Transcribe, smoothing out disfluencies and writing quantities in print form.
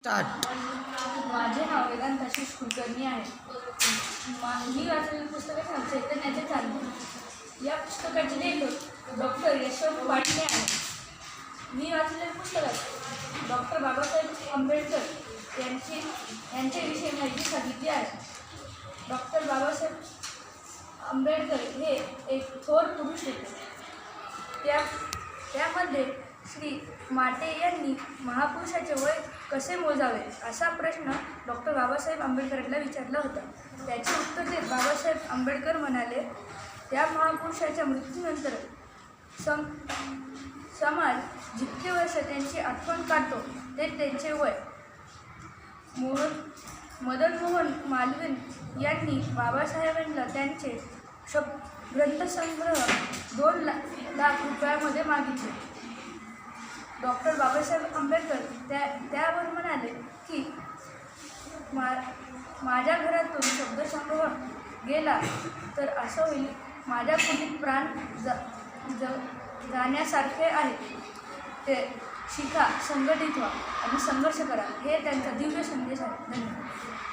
Start. माझे नाव वेदांत आशिष कुलकर्णी आहे. मी वाचलेले पुस्तकाचे नाव चैतन्याचे चांदणे. या पुस्तकाचे लेखक डॉक्टर यशवंत पाटील आहे. मी वाचलेल्या पुस्तकात डॉक्टर बाबासाहेब आंबेडकर यांच्याविषयी माहिती सांगितली आहे. डॉक्टर बाबासाहेब आंबेडकर हे एक थोर पुरुष होते. त्यामध्ये श्री माटे यांनी महापुरुषाचे वय कसे मोजावे असा प्रश्न डॉक्टर बाबासाहेब आंबेडकरांना विचारला होता. त्याचे उत्तर देत बाबासाहेब आंबेडकर म्हणाले, त्या महापुरुषाच्या मृत्यूनंतर समाज जितके वर्ष त्यांची आठवण काढतो ते त्यांचे वय. मदन मोहन मालवीय यांनी बाबासाहेबांना त्यांचे ग्रंथसंग्रह 2 लाख रुपयामध्ये मागितले. डॉक्टर बाबासाहेब आंबेडकर त्यावर म्हणाले की माझ्या घरातून शब्दसंग्रह गेला तर असं होईल, माझ्या खोलीत प्राण जाण्यासारखे आहे. ते शिका, संघटित व्हा आणि संघर्ष करा, हे त्यांचा दिव्य संदेश आहे. धन्यवाद.